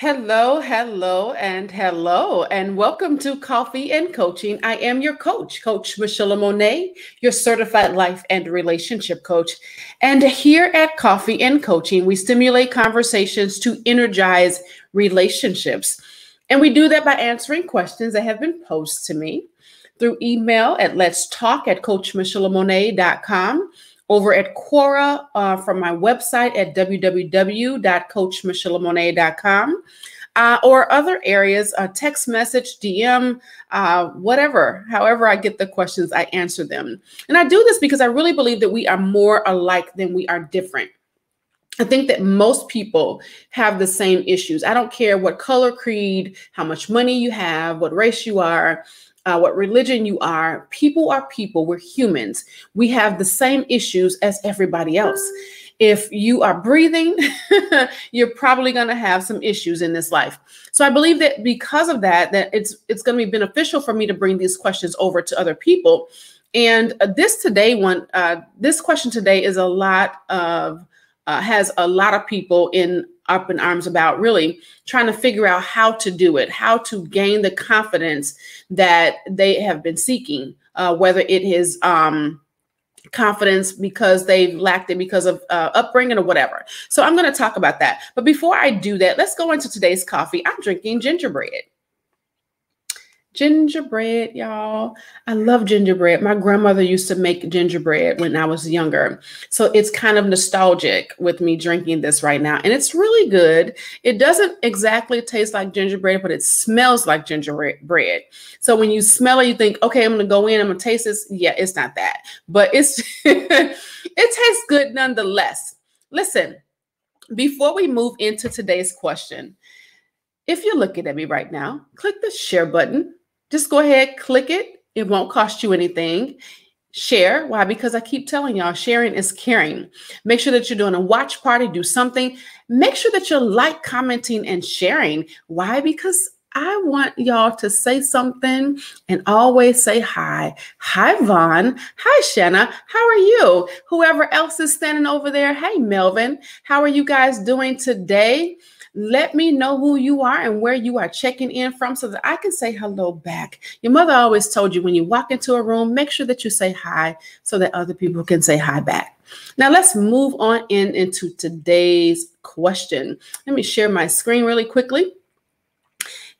Hello, hello, and welcome to Coffee and Coaching. I am your coach, Coach Michelamonè, your certified life and relationship coach. And here at Coffee and Coaching, we stimulate conversations to energize relationships. And we do that by answering questions that have been posed to me through email at letstalk@coachmichelamonè.com, over at Quora from my website at www.coachmichelamonè.com, or other areas, text message, DM, whatever. However I get the questions, I answer them. And I do this because I really believe that we are more alike than we are different. I think that most people have the same issues. I don't care what color, creed, how much money you have, what race you are, what religion you are. People are people. We're humans. We have the same issues as everybody else. If you are breathing, you're probably going to have some issues in this life. So I believe that because of that it's going to be beneficial for me to bring these questions over to other people. And this question today is has a lot of people up in arms about really trying to figure out how to do it, how to gain the confidence that they have been seeking, whether it is confidence because they've lacked it because of upbringing or whatever. So I'm going to talk about that. But before I do that, let's go into today's coffee. I'm drinking gingerbread. Gingerbread, y'all. I love gingerbread. My grandmother used to make gingerbread when I was younger. So it's kind of nostalgic with me drinking this right now. And it's really good. It doesn't exactly taste like gingerbread, but it smells like gingerbread. So when you smell it, you think, okay, I'm going to go in, I'm going to taste this. Yeah, it's not that. But it tastes good nonetheless. Listen, before we move into today's question, if you're looking at me right now, click the share button. Just go ahead, click it. It won't cost you anything. Share. Why? Because I keep telling y'all, sharing is caring. Make sure that you're doing a watch party, do something. Make sure that you're commenting, and sharing. Why? Because I want y'all to say something and always say hi. Hi, Vaughn. Hi, Shanna. How are you? Whoever else is standing over there. Hey, Melvin. How are you guys doing today? Let me know who you are and where you are checking in from so that I can say hello back. Your mother always told you when you walk into a room, make sure that you say hi so that other people can say hi back. Now let's move on into today's question. Let me share my screen really quickly,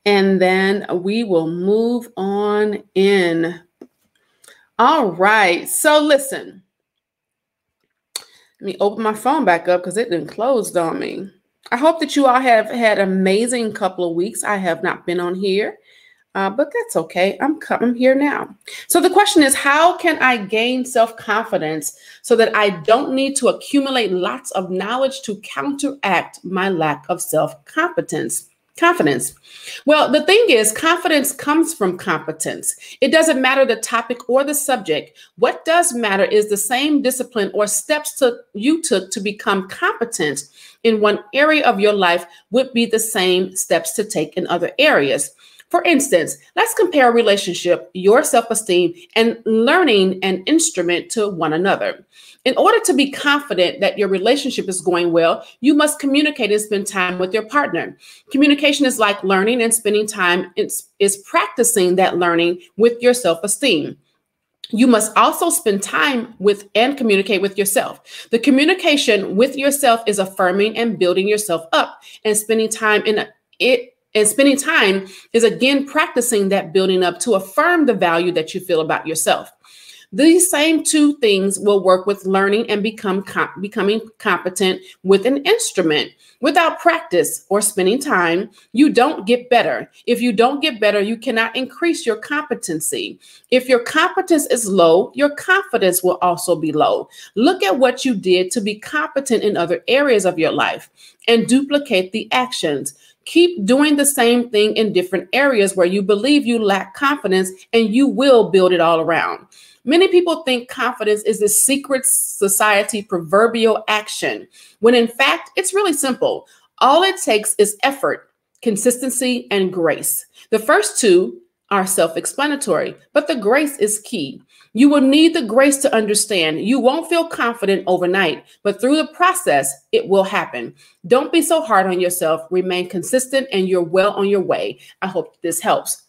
and then we will move on in. All right. So listen, let me open my phone back up because it done closed on me. I hope that you all have had an amazing couple of weeks. I have not been on here, but that's okay. I'm here now. So the question is, how can I gain self-confidence so that I don't need to accumulate lots of knowledge to counteract my lack of self-confidence? Well, the thing is, confidence comes from competence. It doesn't matter the topic or the subject. What does matter is the same discipline or steps you took to become competent in one area of your life would be the same steps to take in other areas. For instance, let's compare a relationship, your self-esteem, and learning an instrument to one another. In order to be confident that your relationship is going well, you must communicate and spend time with your partner. Communication is like learning, and spending time is practicing that learning with your self-esteem. You must also spend time with and communicate with yourself. The communication with yourself is affirming and building yourself up, and spending time is again practicing that building up to affirm the value that you feel about yourself. These same two things will work with learning and becoming competent with an instrument. Without practice or spending time, you don't get better. If you don't get better, you cannot increase your competency. If your competence is low, your confidence will also be low. Look at what you did to be competent in other areas of your life and duplicate the actions. Keep doing the same thing in different areas where you believe you lack confidence, and you will build it all around. Many people think confidence is this secret society proverbial action, when in fact, it's really simple. All it takes is effort, consistency, and grace. The first two are self-explanatory, but the grace is key. You will need the grace to understand you won't feel confident overnight, but through the process, it will happen. Don't be so hard on yourself. Remain consistent and you're well on your way. I hope this helps.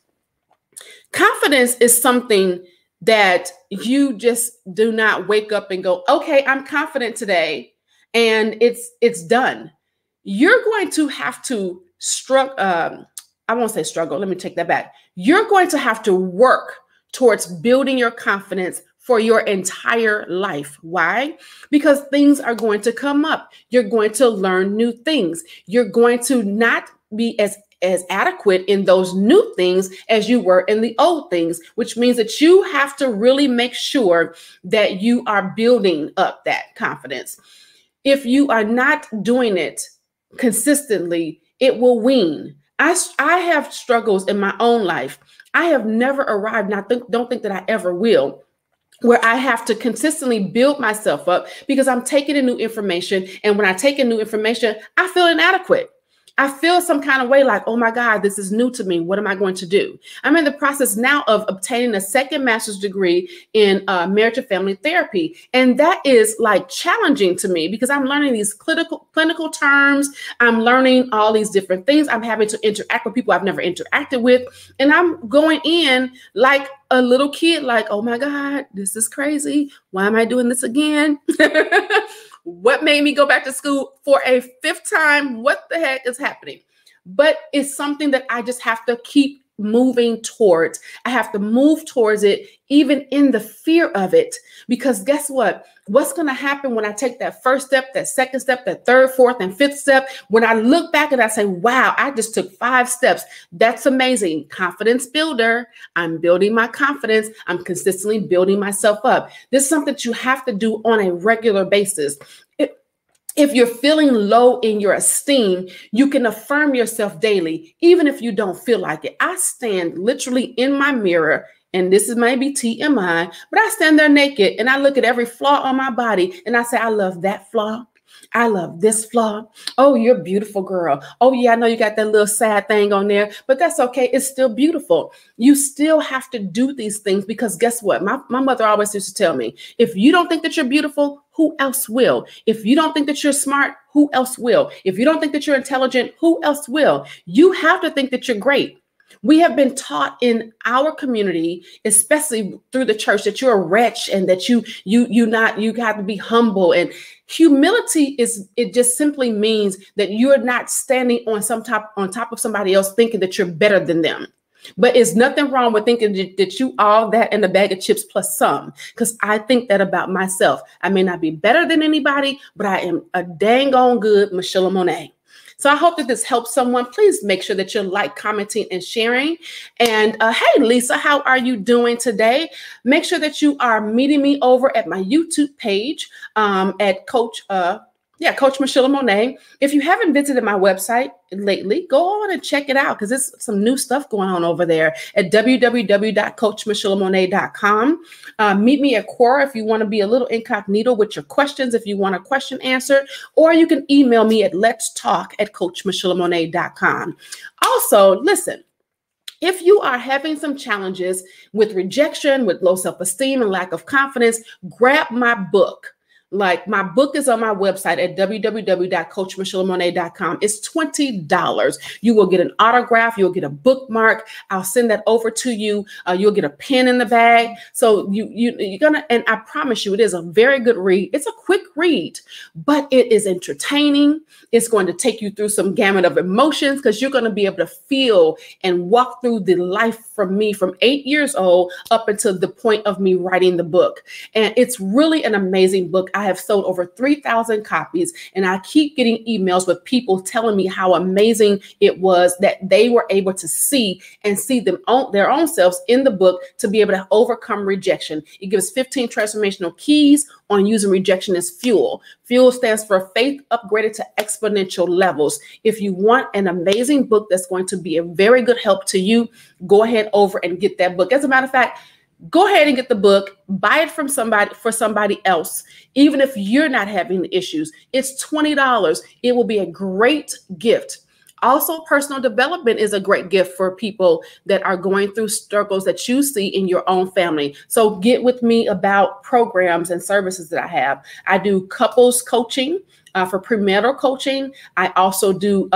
Confidence is something that you just do not wake up and go, okay, I'm confident today, and it's done. You're going to have to I won't say struggle. Let me take that back. You're going to have to work towards building your confidence for your entire life. Why? Because things are going to come up. You're going to learn new things. You're going to not be as adequate in those new things as you were in the old things, which means that you have to really make sure that you are building up that confidence. If you are not doing it consistently, it will wane. I have struggles in my own life. I have never arrived, and I don't think that I ever will, where I have to consistently build myself up because I'm taking in new information. And when I take in new information, I feel inadequate. I feel some kind of way like, oh my God, this is new to me. What am I going to do? I'm in the process now of obtaining a second master's degree in marriage and family therapy. And that is like challenging to me because I'm learning these clinical terms. I'm learning all these different things. I'm having to interact with people I've never interacted with. And I'm going in like a little kid, like, oh my God, this is crazy. Why am I doing this again? What made me go back to school for a fifth time? What the heck is happening? But it's something that I just have to keep moving towards. I have to move towards it, even in the fear of it, because guess what? What's going to happen when I take that first step, that second step, that third, fourth, and fifth step? When I look back and I say, wow, I just took 5 steps. That's amazing. Confidence builder. I'm building my confidence. I'm consistently building myself up. This is something that you have to do on a regular basis. If you're feeling low in your esteem, you can affirm yourself daily, even if you don't feel like it. I stand literally in my mirror, and this is maybe TMI, but I stand there naked and I look at every flaw on my body and I say, I love that flaw. I love this flaw. Oh, you're a beautiful girl. Oh yeah, I know you got that little sad thing on there, but that's okay. It's still beautiful. You still have to do these things because guess what? My mother always used to tell me, if you don't think that you're beautiful, who else will? If you don't think that you're smart, who else will? If you don't think that you're intelligent, who else will? You have to think that you're great. We have been taught in our community, especially through the church, that you're a wretch and that you have to be humble. And humility it just simply means that you're not standing on top of somebody else thinking that you're better than them. But it's nothing wrong with thinking that you all that in a bag of chips plus some, because I think that about myself. I may not be better than anybody, but I am a dang on good Michelamonè. So I hope that this helps someone. Please make sure that you're commenting, and sharing. And hey, Lisa, how are you doing today? Make sure that you are meeting me over at my YouTube page at Coach Michelamonè. If you haven't visited my website lately, go on and check it out because there's some new stuff going on over there at www.coachmichelamonè.com. Meet me at Quora if you want to be a little incognito with your questions, if you want a question answered, or you can email me at letstalk@coachmichelamonè.com. Also, listen, if you are having some challenges with rejection, with low self-esteem and lack of confidence, grab my book. Like my book is on my website at www.coachmichelamonè.com. It's $20. You will get an autograph. You'll get a bookmark. I'll send that over to you. You'll get a pen in the bag. So you're gonna, and I promise you, it is a very good read. It's a quick read, but it is entertaining. It's going to take you through some gamut of emotions because you're going to be able to feel and walk through the life from me from 8 years old up until the point of me writing the book. And it's really an amazing book. I have sold over 3,000 copies, and I keep getting emails with people telling me how amazing it was that they were able to see their own selves in the book to be able to overcome rejection. It gives 15 transformational keys on using rejection as fuel. Fuel stands for faith upgraded to exponential levels. If you want an amazing book that's going to be a very good help to you, go ahead over and get that book. As a matter of fact, go ahead and get the book, buy it from somebody else. Even if you're not having the issues, it's $20. It will be a great gift. Also, personal development is a great gift for people that are going through struggles that you see in your own family. So get with me about programs and services that I have. I do couples coaching for premarital coaching. I also do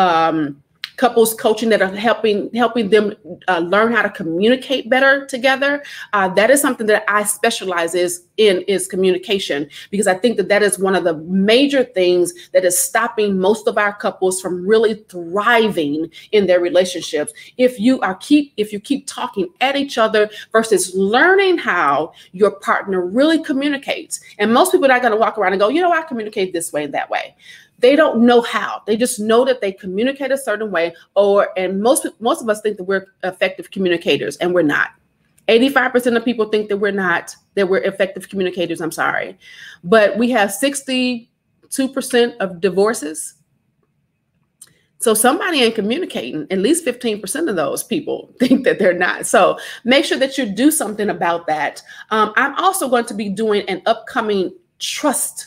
couples coaching that are helping them learn how to communicate better together. That is something that I specialize in is communication, because I think that is one of the major things that is stopping most of our couples from really thriving in their relationships. If you keep talking at each other versus learning how your partner really communicates. And most people are not going to walk around and go, I communicate this way and that way. They don't know how. They just know that they communicate a certain way, and most of us think that we're effective communicators, and we're not. 85% of people think that we're effective communicators. I'm sorry. But we have 62% of divorces. So somebody ain't communicating. At least 15% of those people think that they're not. So make sure that you do something about that. I'm also going to be doing an upcoming trust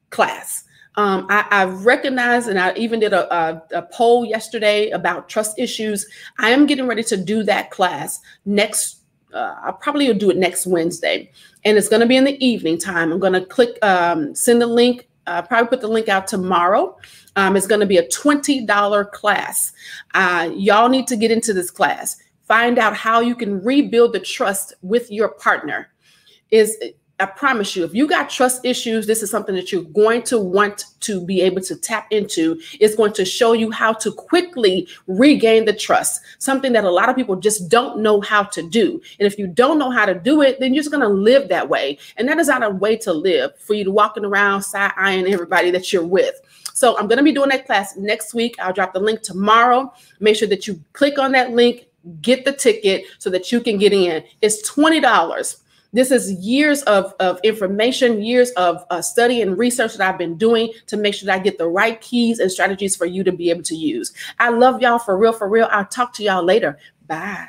class. I've recognized, and I even did a poll yesterday about trust issues. I am getting ready to do that class next. I probably will do it next Wednesday, and it's going to be in the evening time. I'm going to send the link, probably put the link out tomorrow. It's going to be a $20 class. Y'all need to get into this class. Find out how you can rebuild the trust with your partner. I promise you, if you got trust issues, this is something that you're going to want to be able to tap into. It's going to show you how to quickly regain the trust, something that a lot of people just don't know how to do. And if you don't know how to do it, then you're just going to live that way. And that is not a way to live, for you to walking around side-eyeing everybody that you're with. So I'm going to be doing that class next week. I'll drop the link tomorrow. Make sure that you click on that link, get the ticket so that you can get in. It's $20. This is years of information, years of study and research that I've been doing to make sure that I get the right keys and strategies for you to be able to use. I love y'all for real, for real. I'll talk to y'all later. Bye.